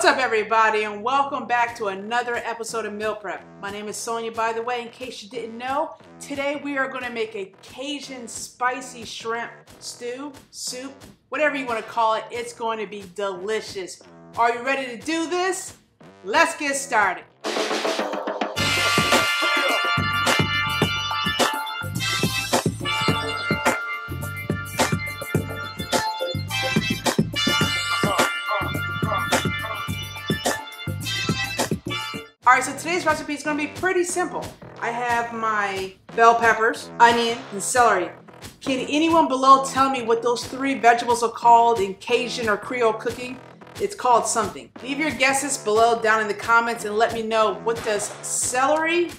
What's up, everybody, and welcome back to another episode of Meal Prep. My name is Sonya, by the way, in case you didn't know. Today we are going to make a Cajun spicy shrimp stew, soup, whatever you want to call it. It's going to be delicious. Are you ready to do this? Let's get started. Alright, so today's recipe is going to be pretty simple. I have my bell peppers, onion, and celery. Can anyone below tell me what those three vegetables are called in Cajun or Creole cooking? It's called something. Leave your guesses below down in the comments and let me know, what does celery,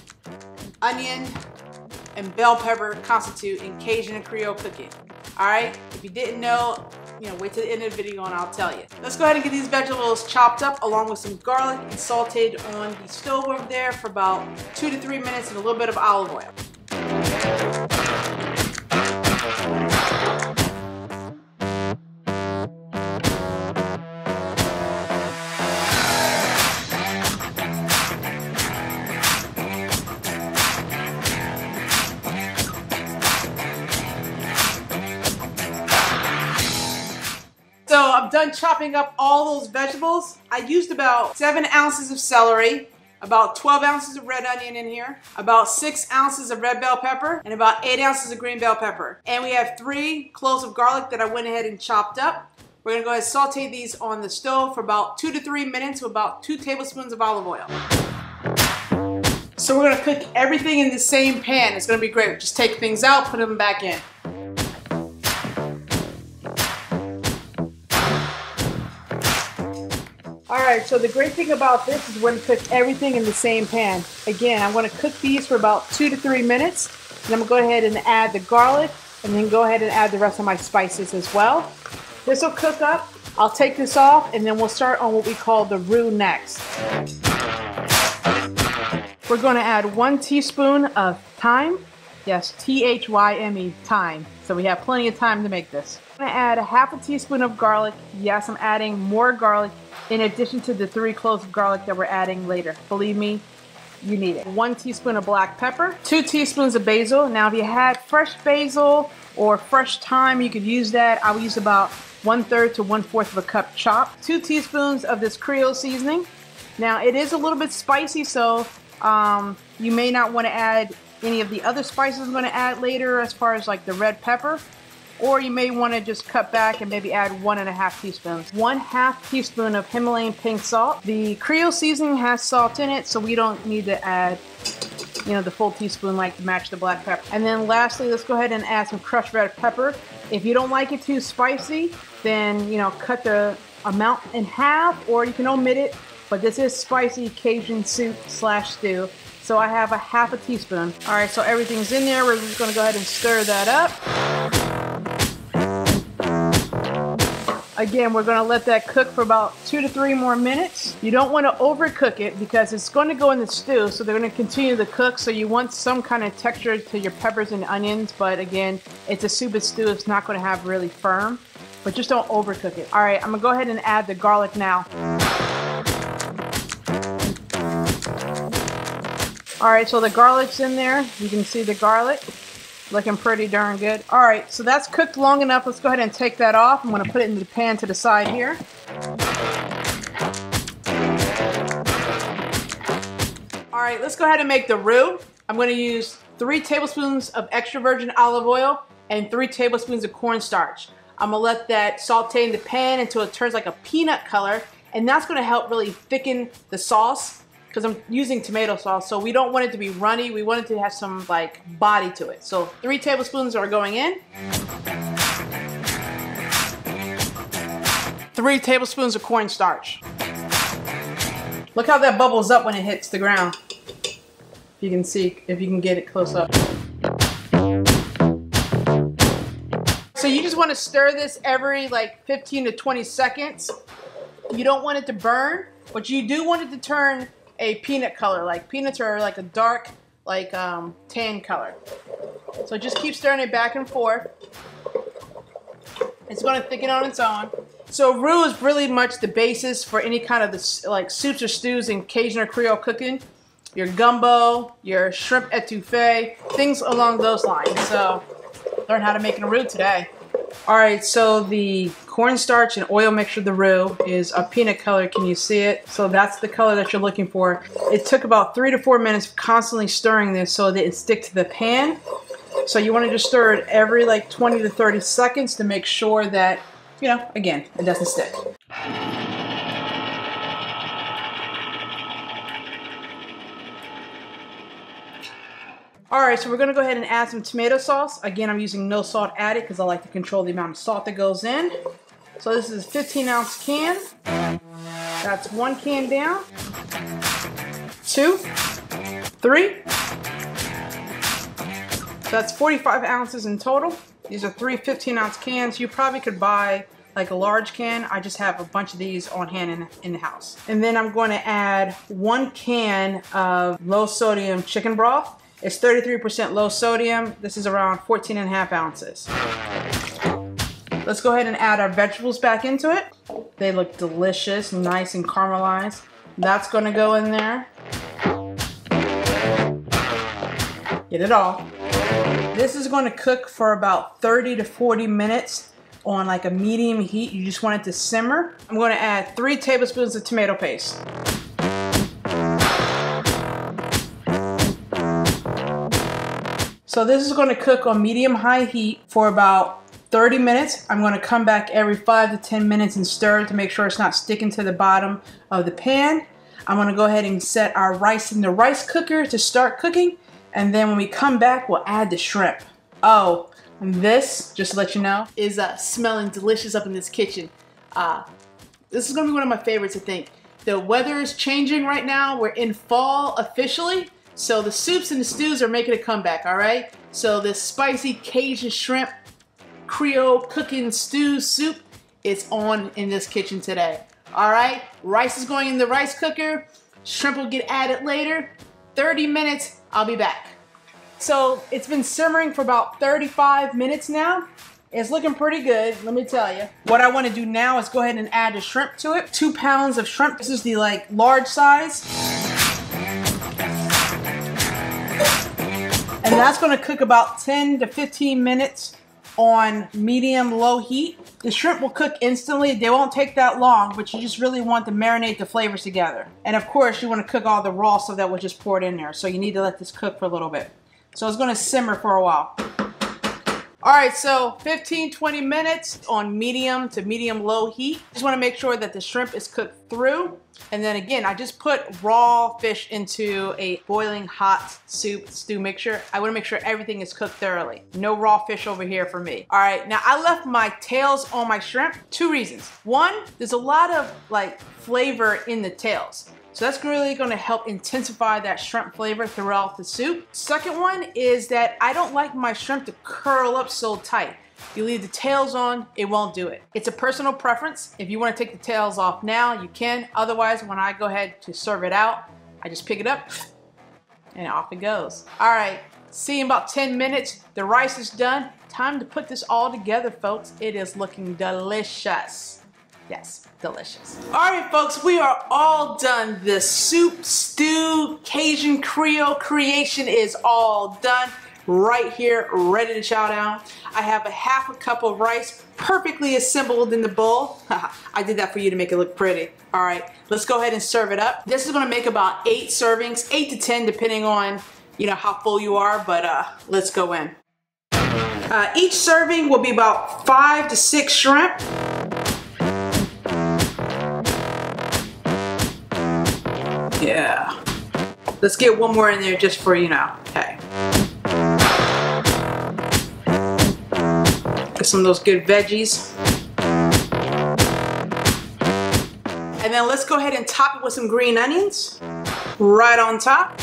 onion, and bell pepper constitute in Cajun and Creole cooking? Alright, if you didn't know, wait till the end of the video and I'll tell you. Let's go ahead and get these vegetables chopped up along with some garlic and sauteed on the stove over there for about 2 to 3 minutes and a little bit of olive oil. So I'm done chopping up all those vegetables. I used about 7 ounces of celery, about 12 ounces of red onion in here, about 6 ounces of red bell pepper, and about 8 ounces of green bell pepper. And we have 3 cloves of garlic that I went ahead and chopped up. We're gonna go ahead and saute these on the stove for about 2 to 3 minutes with about 2 tablespoons of olive oil. So we're gonna cook everything in the same pan. It's gonna be great. Just take things out, put them back in. Alright, so the great thing about this is we're going to cook everything in the same pan. Again, I'm going to cook these for about 2 to 3 minutes. And I'm going to go ahead and add the garlic and then go ahead and add the rest of my spices as well. This will cook up. I'll take this off and then we'll start on what we call the roux next. We're going to add 1 teaspoon of thyme. Yes, T-H-Y-M-E, thyme. So we have plenty of time to make this. I'm going to add a ½ teaspoon of garlic. Yes, I'm adding more garlic in addition to the 3 cloves of garlic that we're adding later. Believe me, you need it. 1 teaspoon of black pepper, 2 teaspoons of basil. Now, if you had fresh basil or fresh thyme, you could use that. I would use about 1/3 to 1/4 of a cup chopped. 2 teaspoons of this Creole seasoning. Now, it is a little bit spicy, so you may not want to add any of the other spices I'm going to add later, as far as like the red pepper. Or you may want to just cut back and maybe add 1½ teaspoons. 1/2 teaspoon of Himalayan pink salt. The Creole seasoning has salt in it, so we don't need to add, the full teaspoon like to match the black pepper. And then lastly, let's go ahead and add some crushed red pepper. If you don't like it too spicy, then, cut the amount in half, or you can omit it. But this is spicy Cajun soup / stew. So I have a ½ teaspoon. All right, so everything's in there. We're just going to go ahead and stir that up. Again, we're going to let that cook for about 2 to 3 more minutes. You don't want to overcook it because it's going to go in the stew, so they're going to continue to cook. So you want some kind of texture to your peppers and onions, but again, it's a soup and stew. It's not going to have really firm, but just don't overcook it. All right, I'm going to go ahead and add the garlic now. All right, so the garlic's in there. You can see the garlic. Looking pretty darn good. All right, so that's cooked long enough. Let's go ahead and take that off. I'm going to put it in the pan to the side here. All right, let's go ahead and make the roux. I'm going to use 3 tablespoons of extra virgin olive oil and 3 tablespoons of cornstarch. I'm going to let that saute in the pan until it turns like a peanut color, and that's going to help really thicken the sauce, because I'm using tomato sauce, so we don't want it to be runny. We want it to have some body to it. So 3 tablespoons are going in. 3 tablespoons of cornstarch. Look how that bubbles up when it hits the ground. If you can see, if you can get it close up. So you just want to stir this every 15 to 20 seconds. You don't want it to burn, but you do want it to turn a peanut color. Peanuts are a dark tan color. So just keep stirring it back and forth. It's going to thicken on its own. So roux is really much the basis for any kind of like soups or stews in Cajun or Creole cooking. Your gumbo, your shrimp etouffee, things along those lines. So learn how to make a roux today. All right, so the cornstarch and oil mixture of the roux is a peanut color. Can you see it? So that's the color that you're looking for. It took about 3 to 4 minutes constantly stirring this so that it stick to the pan. So you want to just stir it every like 20 to 30 seconds to make sure that, you know, again, it doesn't stick. All right, so we're gonna go ahead and add some tomato sauce. Again, I'm using no salt added because I like to control the amount of salt that goes in. So this is a 15-ounce can. That's 1 can down. 2, 3. So that's 45 ounces in total. These are 3 15-ounce cans. You probably could buy like a large can. I just have a bunch of these on hand in the house. And then I'm going to add 1 can of low sodium chicken broth. It's 33% low sodium. This is around 14.5 ounces. Let's go ahead and add our vegetables back into it. They look delicious, nice and caramelized. That's gonna go in there. Get it all. This is gonna cook for about 30 to 40 minutes on like a medium heat. You just want it to simmer. I'm gonna add 3 tablespoons of tomato paste. So this is going to cook on medium-high heat for about 30 minutes. I'm going to come back every 5 to 10 minutes and stir to make sure it's not sticking to the bottom of the pan. I'm going to go ahead and set our rice in the rice cooker to start cooking. And then when we come back, we'll add the shrimp. Oh, and this, just to let you know, is smelling delicious up in this kitchen. This is going to be one of my favorites, I think. The weather is changing right now. We're in fall officially. So the soups and the stews are making a comeback, all right? So this spicy Cajun shrimp Creole cooking stew soup is on in this kitchen today, all right? Rice is going in the rice cooker. Shrimp will get added later. 30 minutes, I'll be back. So it's been simmering for about 35 minutes now. It's looking pretty good, let me tell you. What I want to do now is go ahead and add the shrimp to it. 2 pounds of shrimp. This is the like large size. And that's going to cook about 10 to 15 minutes on medium-low heat. The shrimp will cook instantly. They won't take that long, but you just really want to marinate the flavors together. And of course, you want to cook all the raw stuff that was just poured in there. So you need to let this cook for a little bit. So it's going to simmer for a while. All right, so 15-20 minutes on medium to medium-low heat. Just want to make sure that the shrimp is cooked through. And then again, I just put raw fish into a boiling hot soup stew mixture. I want to make sure everything is cooked thoroughly. No raw fish over here for me. All right, now I left my tails on my shrimp. 2 reasons. 1, there's a lot of like flavor in the tails. So that's really going to help intensify that shrimp flavor throughout the soup. Second one is that I don't like my shrimp to curl up so tight. You leave the tails on, it won't do it. It's a personal preference. If you want to take the tails off now, you can. Otherwise, when I go ahead to serve it out, I just pick it up and off it goes. All right, see in about 10 minutes, the rice is done. Time to put this all together, folks. It is looking delicious. Yes, delicious. All right, folks, we are all done. The soup, stew, Cajun Creole creation is all done. Right here, ready to chow down. I have a ½ cup of rice perfectly assembled in the bowl. I did that for you to make it look pretty. All right, let's go ahead and serve it up. This is gonna make about 8 servings, 8 to 10, depending on how full you are, but let's go in. Each serving will be about 5 to 6 shrimp. Yeah. Let's get one more in there just for, okay. Get some of those good veggies. And then let's go ahead and top it with some green onions. Right on top.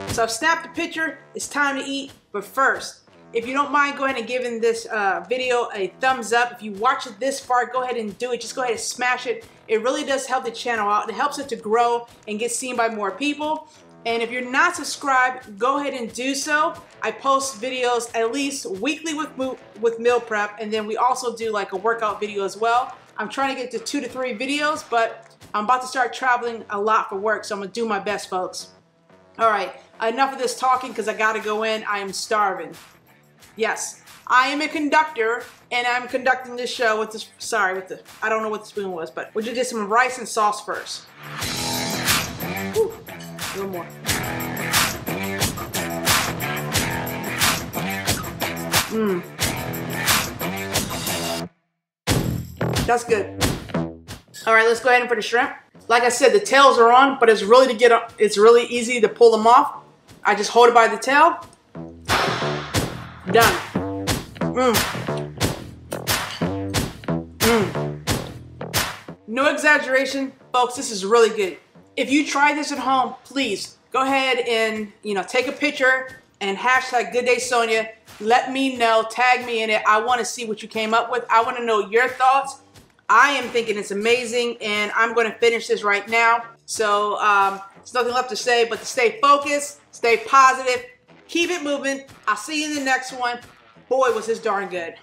So I've snapped the picture. It's time to eat. But first, if you don't mind, go ahead and giving this video a thumbs up. If you watch it this far, go ahead and do it. Just go ahead and smash it. It really does help the channel out. It helps it to grow and get seen by more people. And if you're not subscribed, go ahead and do so. I post videos at least weekly with meal prep, and then we also do like a workout video as well. I'm trying to get to 2 to 3 videos, but I'm about to start traveling a lot for work, so I'm gonna do my best, folks. All right, enough of this talking because I gotta go in. I am starving. Yes, I am a conductor, and I'm conducting this show with this, I don't know what the spoon was, but we'll do some rice and sauce first. Ooh, a little more. That's good. All right, let's go ahead and for the shrimp. Like I said, the tails are on, but it's really easy to pull them off. I just hold it by the tail. Done. No exaggeration, folks, this is really good. If you try this at home, please go ahead and take a picture and hashtag Good Day Sonya. Let me know, tag me in it. I want to see what you came up with. I want to know your thoughts. I am thinking it's amazing, and I'm going to finish this right now. So there's nothing left to say but to stay focused, stay positive, keep it moving. I'll see you in the next one. Boy, was this darn good.